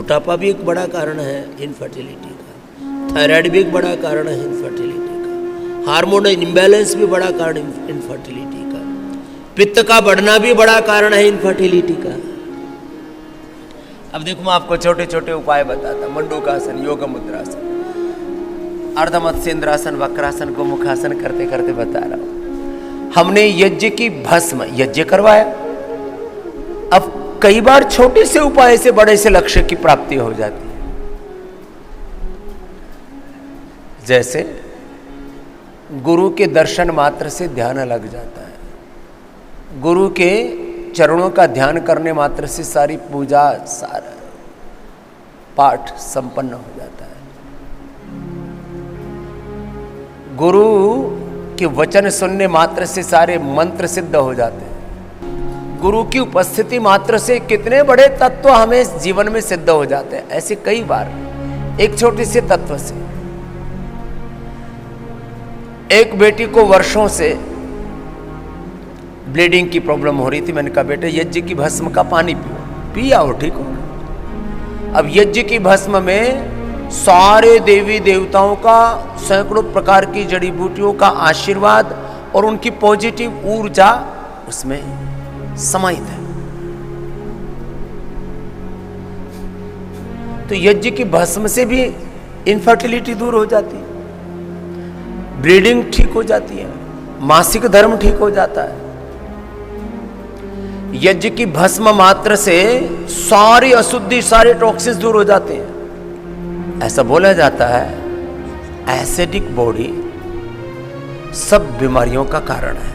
मोटापा भी एक बड़ा कारण है इनफर्टिलिटी का, थायराइड भी एक बड़ा कारण है इनफर्टिलिटी का, हार्मोन इम्बैलेंस भी बड़ा कारण इनफर्टिलिटी का, पित्त का बढ़ना भी बड़ा कारण है इनफर्टिलिटी का। अब देखो मैं आपको छोटे छोटे उपाय बताता, मंडूकासन, योग मुद्रासन, अर्धमत्स्येंद्रासन, वक्रासन को मुखासन करते करते बता रहा हूं। हमने यज्ञ की भस्म यज्ञ करवाया। अब कई बार छोटे से उपाय से बड़े से लक्ष्य की प्राप्ति हो जाती है। जैसे गुरु के दर्शन मात्र से ध्यान लग जाता है, गुरु के चरणों का ध्यान करने मात्र से सारी पूजा सारा पाठ संपन्न हो जाता है। गुरु के वचन सुनने मात्र से सारे मंत्र सिद्ध हो जाते हैं। गुरु की उपस्थिति मात्र से कितने बड़े तत्व हमें जीवन में सिद्ध हो जाते हैं। ऐसे कई बार एक छोटे से तत्व से। एक बेटी को वर्षों से ब्लीडिंग की प्रॉब्लम हो रही थी। मैंने कहा बेटे यज्ञ की भस्म का पानी पियो, पिया हो ठीक हो। अब यज्ञ की भस्म में सारे देवी देवताओं का सैकड़ों प्रकार की जड़ी बूटियों का आशीर्वाद और उनकी पॉजिटिव ऊर्जा उसमें समाहित है। तो यज्ञ की भस्म से भी इनफर्टिलिटी दूर हो जाती है, ब्लीडिंग ठीक हो जाती है, मासिक धर्म ठीक हो जाता है। यज्ञ की भस्म मात्र से सारी अशुद्धि, सारे टॉक्सिन्स दूर हो जाते हैं। ऐसा बोला जाता है एसिडिक बॉडी सब बीमारियों का कारण है।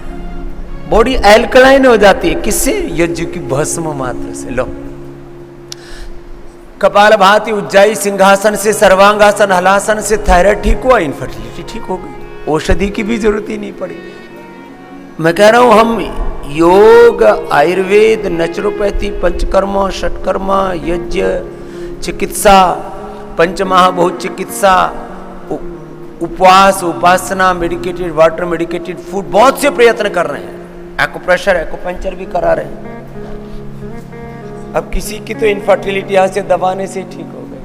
बॉडी एल्कलाइन हो जाती है किससे? यज्ञ की भस्म मात्र से। लो कपालभाति, उज्जाई, सिंहासन से, सर्वांगासन, हलासन से थायराइड ठीक हुआ, इनफर्टिलिटी ठीक हो गई, औषधि की भी जरूरत ही नहीं पड़ी। मैं कह रहा हूं हम योग, आयुर्वेद, नेचुरोपैथी, पंचकर्मा, षटकर्मा, यज्ञ, चिकित्सा, पंचमहाभूत चिकित्सा, उपवास, उपासना, मेडिकेटेड वाटर, मेडिकेटेड फूड, बहुत से प्रयत्न कर रहे हैं। एक्यूप्रेशर, एक्यूपंक्चर भी करा रहे हैं। अब किसी की तो इनफर्टिलिटी यहां से दबाने से ठीक हो गई।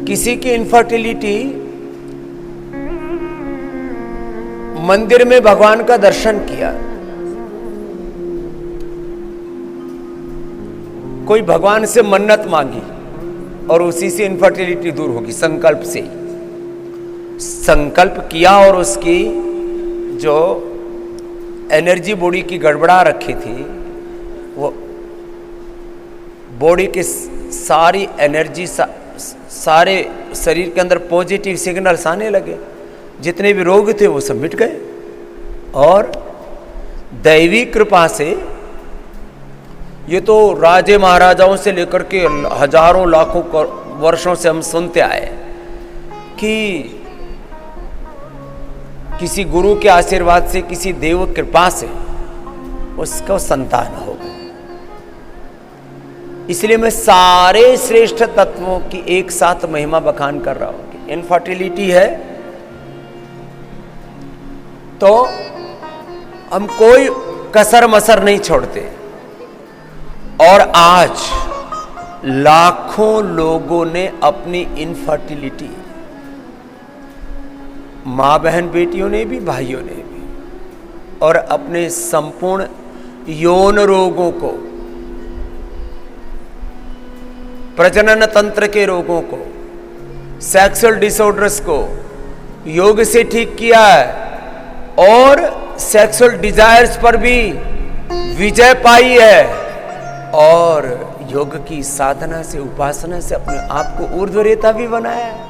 किसी की इनफर्टिलिटी मंदिर में भगवान का दर्शन किया, कोई भगवान से मन्नत मांगी और उसी से इनफर्टिलिटी दूर होगी, संकल्प से। संकल्प किया और उसकी जो एनर्जी बॉडी की गड़बड़ा रखी थी, वो बॉडी की सारी एनर्जी, सारे शरीर के अंदर पॉजिटिव सिग्नल्स आने लगे। जितने भी रोग थे वो सब मिट गए। और दैवी कृपा से, ये तो राजे महाराजाओं से लेकर के हजारों लाखों वर्षों से हम सुनते आए कि किसी गुरु के आशीर्वाद से, किसी देव कृपा से उसको संतान हो गई। इसलिए मैं सारे श्रेष्ठ तत्वों की एक साथ महिमा बखान कर रहा हूं कि इनफर्टिलिटी है तो हम कोई कसर मसर नहीं छोड़ते। और आज लाखों लोगों ने अपनी इनफर्टिलिटी, मां बहन बेटियों ने भी, भाइयों ने भी, और अपने संपूर्ण यौन रोगों को, प्रजनन तंत्र के रोगों को, सेक्सुअल डिसऑर्डर्स को योग से ठीक किया है और सेक्सुअल डिजायर्स पर भी विजय पाई है। और योग की साधना से, उपासना से अपने आप को ऊर्ध्वरेता भी बनाया है।